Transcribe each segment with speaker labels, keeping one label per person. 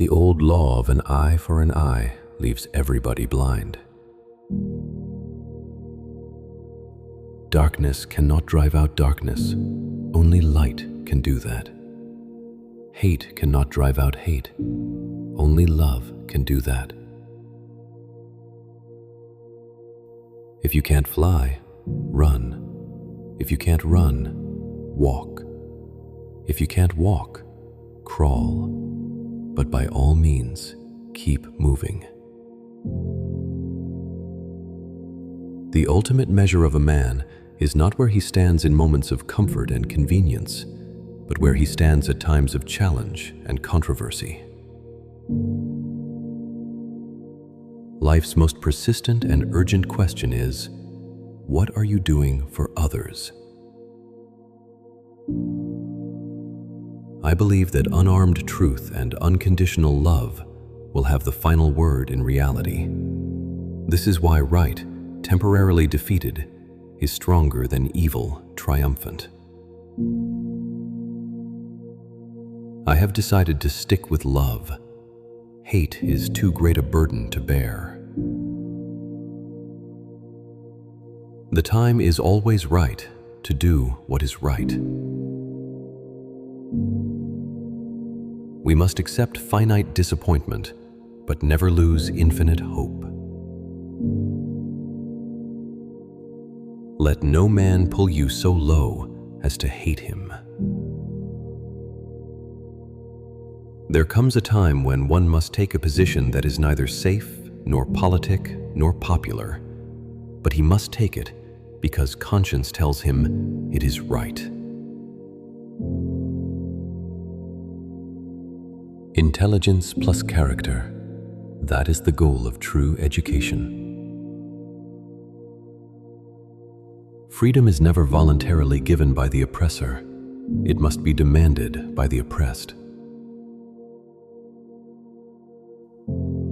Speaker 1: The old law of an eye for an eye leaves everybody blind. Darkness cannot drive out darkness. Only light can do that. Hate cannot drive out hate. Only love can do that. If you can't fly, run. If you can't run, walk. If you can't walk, crawl. But by all means, keep moving. The ultimate measure of a man is not where he stands in moments of comfort and convenience, but where he stands at times of challenge and controversy. Life's most persistent and urgent question is, what are you doing for others? I believe that unarmed truth and unconditional love will have the final word in reality. This is why right, temporarily defeated, is stronger than evil, triumphant. I have decided to stick with love. Hate is too great a burden to bear. The time is always right to do what is right. We must accept finite disappointment, but never lose infinite hope. Let no man pull you so low as to hate him. There comes a time when one must take a position that is neither safe, nor politic, nor popular, but he must take it because conscience tells him it is right. Intelligence plus character, that is the goal of true education. Freedom is never voluntarily given by the oppressor. It must be demanded by the oppressed.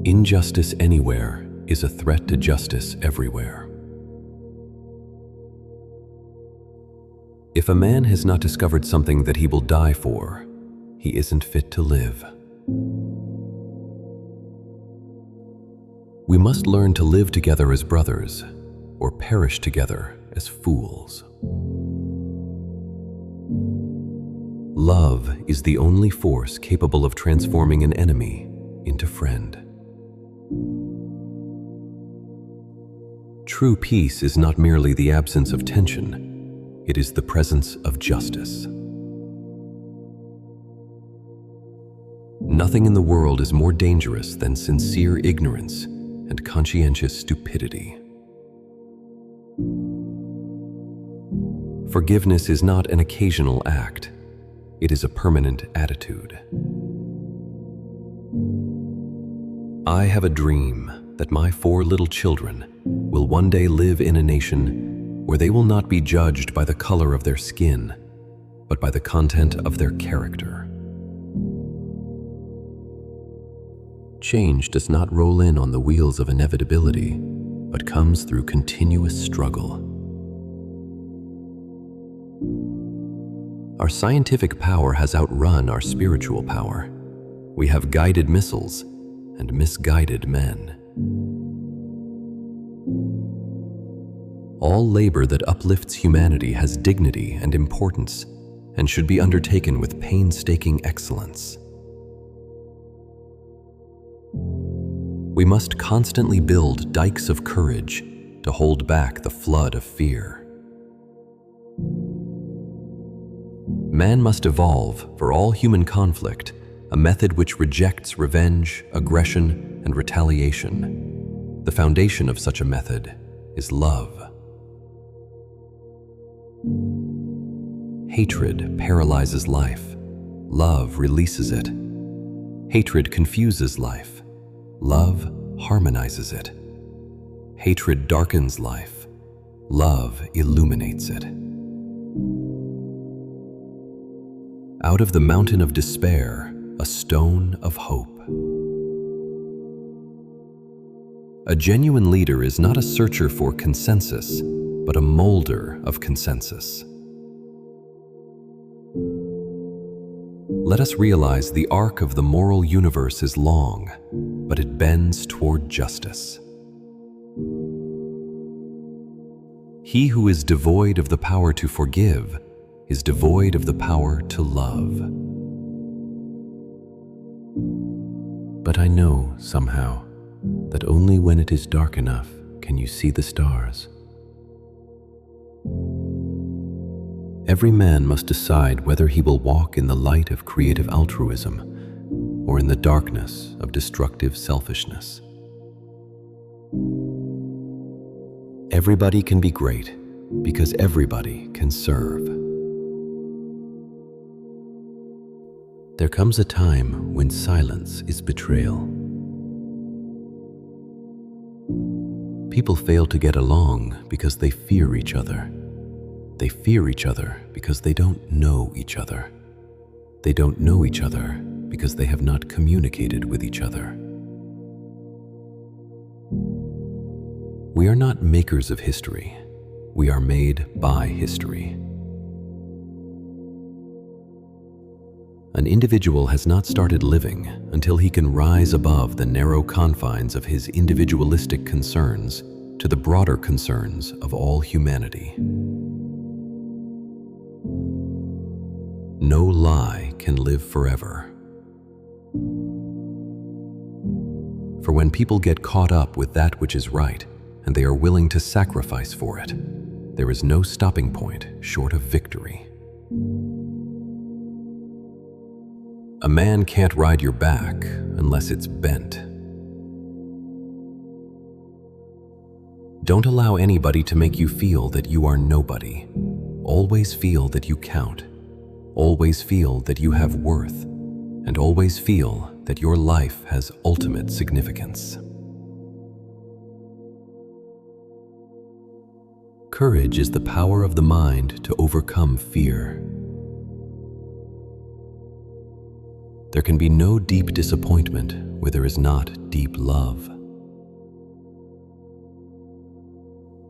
Speaker 1: Injustice anywhere is a threat to justice everywhere. If a man has not discovered something that he will die for, he isn't fit to live. We must learn to live together as brothers, or perish together as fools. Love is the only force capable of transforming an enemy into friend. True peace is not merely the absence of tension, it is the presence of justice. Nothing in the world is more dangerous than sincere ignorance and conscientious stupidity. Forgiveness is not an occasional act, it is a permanent attitude. I have a dream that my 4 little children will one day live in a nation where they will not be judged by the color of their skin, but by the content of their character. Change does not roll in on the wheels of inevitability, but comes through continuous struggle. Our scientific power has outrun our spiritual power. We have guided missiles and misguided men. All labor that uplifts humanity has dignity and importance and should be undertaken with painstaking excellence. We must constantly build dikes of courage to hold back the flood of fear. Man must evolve, for all human conflict, a method which rejects revenge, aggression, and retaliation. The foundation of such a method is love. Hatred paralyzes life. Love releases it. Hatred confuses life. Love harmonizes it. Hatred darkens life. Love illuminates it. Out of the mountain of despair, a stone of hope. A genuine leader is not a searcher for consensus, but a molder of consensus. let us realize the arc of the moral universe is long, but it bends toward justice. He who is devoid of the power to forgive is devoid of the power to love. But I know, somehow, that only when it is dark enough can you see the stars. Every man must decide whether he will walk in the light of creative altruism or in the darkness of destructive selfishness. Everybody can be great because everybody can serve. There comes a time when silence is betrayal. People fail to get along because they fear each other. They fear each other because they don't know each other. They don't know each other because they have not communicated with each other. We are not makers of history. We are made by history. An individual has not started living until he can rise above the narrow confines of his individualistic concerns to the broader concerns of all humanity. No lie can live forever. For when people get caught up with that which is right, and they are willing to sacrifice for it, there is no stopping point short of victory. A man can't ride your back unless it's bent. Don't allow anybody to make you feel that you are nobody. Always feel that you count. Always feel that you have worth. And always feel that your life has ultimate significance. Courage is the power of the mind to overcome fear. There can be no deep disappointment where there is not deep love.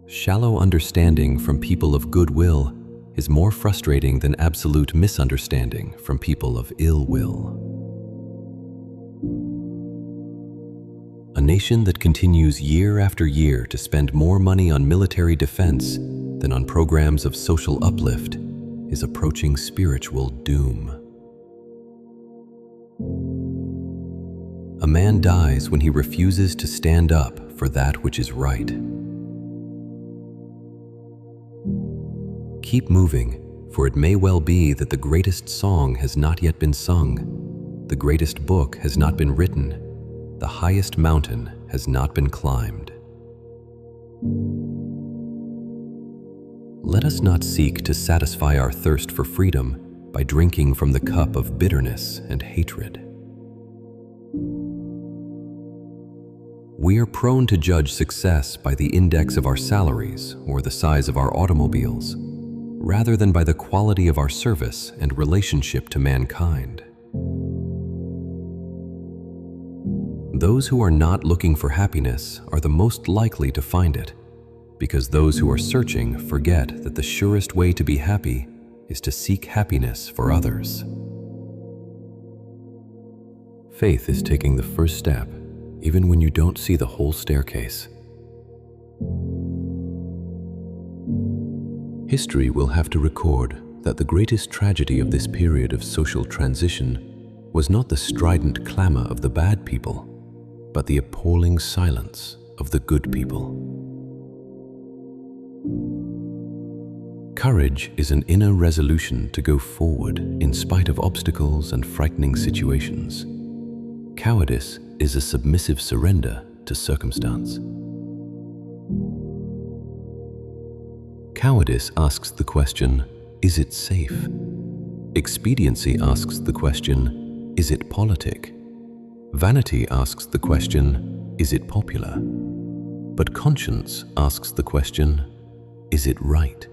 Speaker 1: Shallow understanding from people of goodwill is more frustrating than absolute misunderstanding from people of ill will. A nation that continues year after year to spend more money on military defense than on programs of social uplift is approaching spiritual doom. A man dies when he refuses to stand up for that which is right. Keep moving, for it may well be that the greatest song has not yet been sung, the greatest book has not been written, the highest mountain has not been climbed. Let us not seek to satisfy our thirst for freedom by drinking from the cup of bitterness and hatred. We are prone to judge success by the index of our salaries or the size of our automobiles, rather than by the quality of our service and relationship to mankind. Those who are not looking for happiness are the most likely to find it, because those who are searching forget that the surest way to be happy is to seek happiness for others. Faith is taking the first step, even when you don't see the whole staircase. History will have to record that the greatest tragedy of this period of social transition was not the strident clamor of the bad people, but the appalling silence of the good people. Courage is an inner resolution to go forward in spite of obstacles and frightening situations. Cowardice is a submissive surrender to circumstance. Cowardice asks the question, is it safe? Expediency asks the question, is it politic? Vanity asks the question, is it popular? But conscience asks the question, is it right?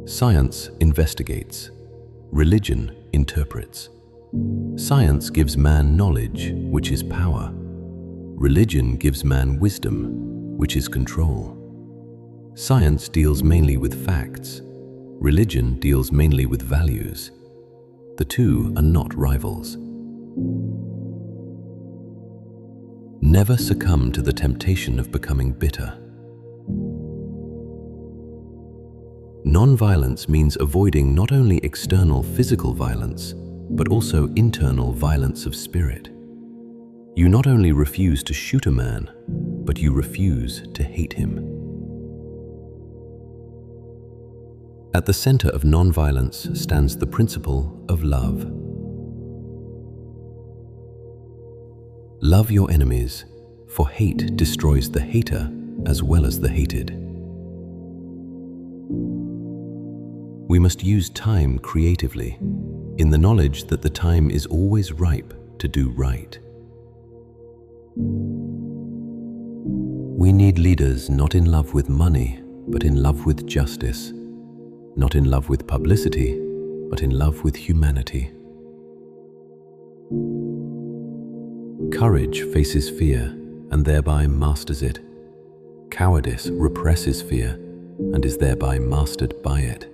Speaker 1: Science investigates. Religion interprets. Science gives man knowledge, which is power. Religion gives man wisdom, which is control. Science deals mainly with facts. Religion deals mainly with values. The two are not rivals. Never succumb to the temptation of becoming bitter. Non-violence means avoiding not only external physical violence, but also internal violence of spirit. You not only refuse to shoot a man, but you refuse to hate him. At the center of non-violence stands the principle of love. Love your enemies, for hate destroys the hater as well as the hated. We must use time creatively, in the knowledge that the time is always ripe to do right. We need leaders not in love with money, but in love with justice, not in love with publicity, but in love with humanity. Courage faces fear and thereby masters it. Cowardice represses fear and is thereby mastered by it.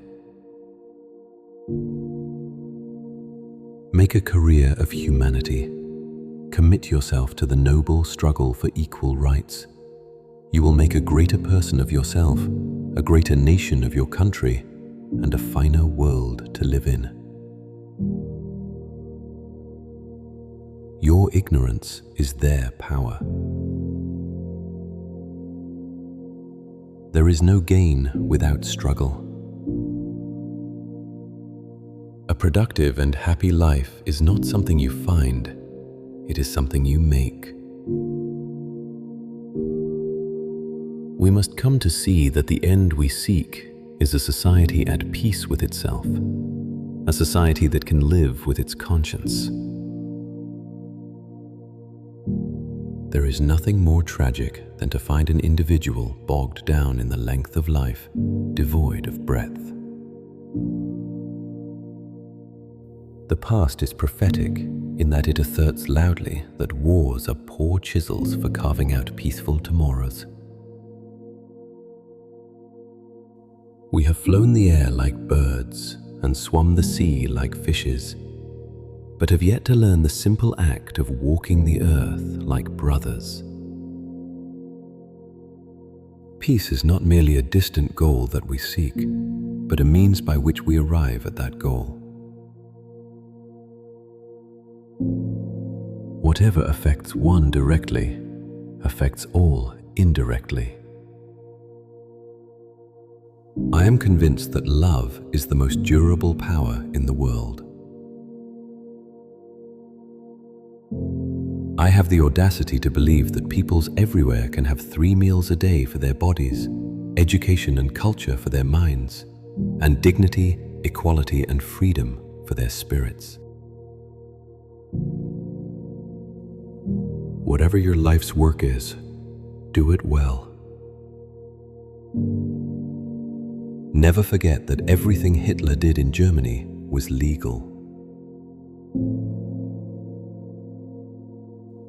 Speaker 1: Make a career of humanity. Commit yourself to the noble struggle for equal rights. You will make a greater person of yourself, a greater nation of your country, and a finer world to live in. Your ignorance is their power. There is no gain without struggle. A productive and happy life is not something you find, it is something you make. We must come to see that the end we seek is a society at peace with itself, a society that can live with its conscience. There is nothing more tragic than to find an individual bogged down in the length of life, devoid of breadth. The past is prophetic in that it asserts loudly that wars are poor chisels for carving out peaceful tomorrows. We have flown the air like birds and swum the sea like fishes, but have yet to learn the simple act of walking the earth like brothers. Peace is not merely a distant goal that we seek, but a means by which we arrive at that goal. Whatever affects one directly, affects all indirectly. I am convinced that love is the most durable power in the world. I have the audacity to believe that peoples everywhere can have 3 meals a day for their bodies, education and culture for their minds, and dignity, equality and freedom for their spirits. Whatever your life's work is, do it well. Never forget that everything Hitler did in Germany was legal.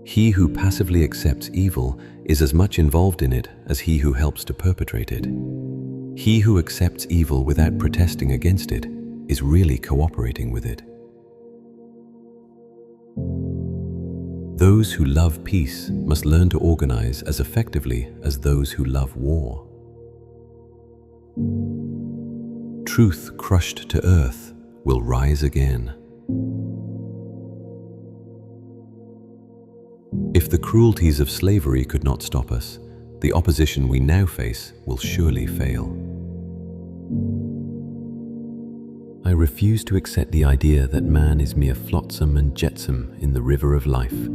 Speaker 1: He who passively accepts evil is as much involved in it as he who helps to perpetrate it. He who accepts evil without protesting against it is really cooperating with it. Those who love peace must learn to organize as effectively as those who love war. Truth crushed to earth will rise again. If the cruelties of slavery could not stop us, the opposition we now face will surely fail. I refuse to accept the idea that man is mere flotsam and jetsam in the river of life.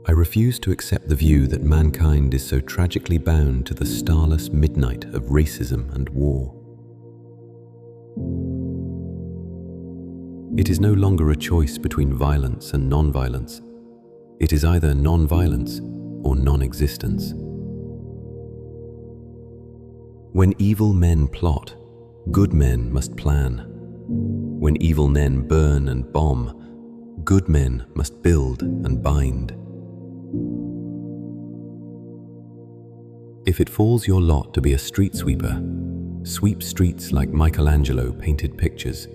Speaker 1: I refuse to accept the view that mankind is so tragically bound to the starless midnight of racism and war. It is no longer a choice between violence and non-violence. It is either non-violence or non-existence. When evil men plot, good men must plan. When evil men burn and bomb, good men must build and bind. If it falls your lot to be a street sweeper, sweep streets like Michelangelo painted pictures.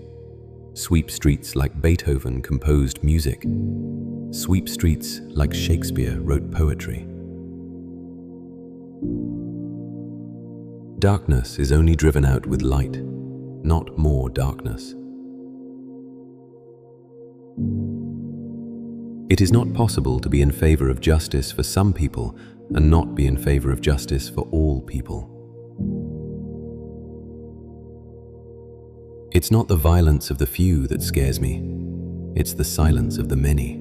Speaker 1: Sweep streets like Beethoven composed music. Sweep streets like Shakespeare wrote poetry. Darkness is only driven out with light, not more darkness. It is not possible to be in favor of justice for some people and not be in favor of justice for all people. It's not the violence of the few that scares me. It's the silence of the many.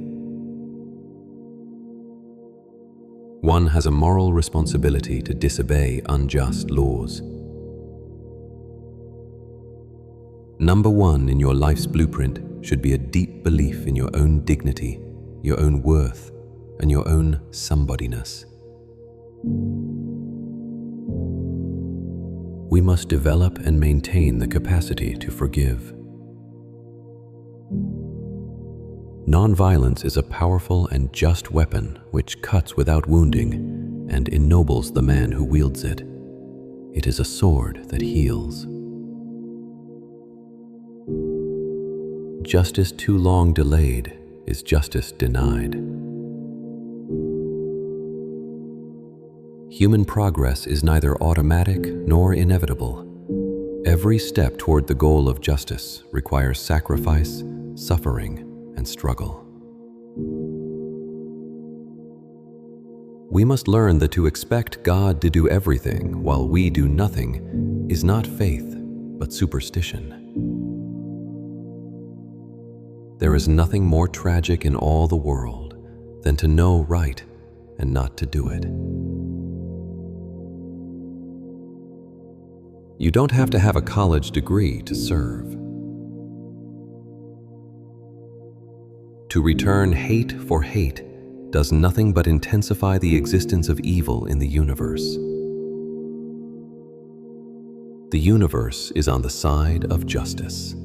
Speaker 1: One has a moral responsibility to disobey unjust laws. Number one in your life's blueprint should be a deep belief in your own dignity, your own worth, and your own somebodyness. We must develop and maintain the capacity to forgive. Nonviolence is a powerful and just weapon which cuts without wounding and ennobles the man who wields it. It is a sword that heals. Justice too long delayed is justice denied. Human progress is neither automatic nor inevitable. Every step toward the goal of justice requires sacrifice, suffering, and struggle. We must learn that to expect God to do everything while we do nothing is not faith, but superstition. There is nothing more tragic in all the world than to know right and not to do it. You don't have to have a college degree to serve. To return hate for hate does nothing but intensify the existence of evil in the universe. The universe is on the side of justice.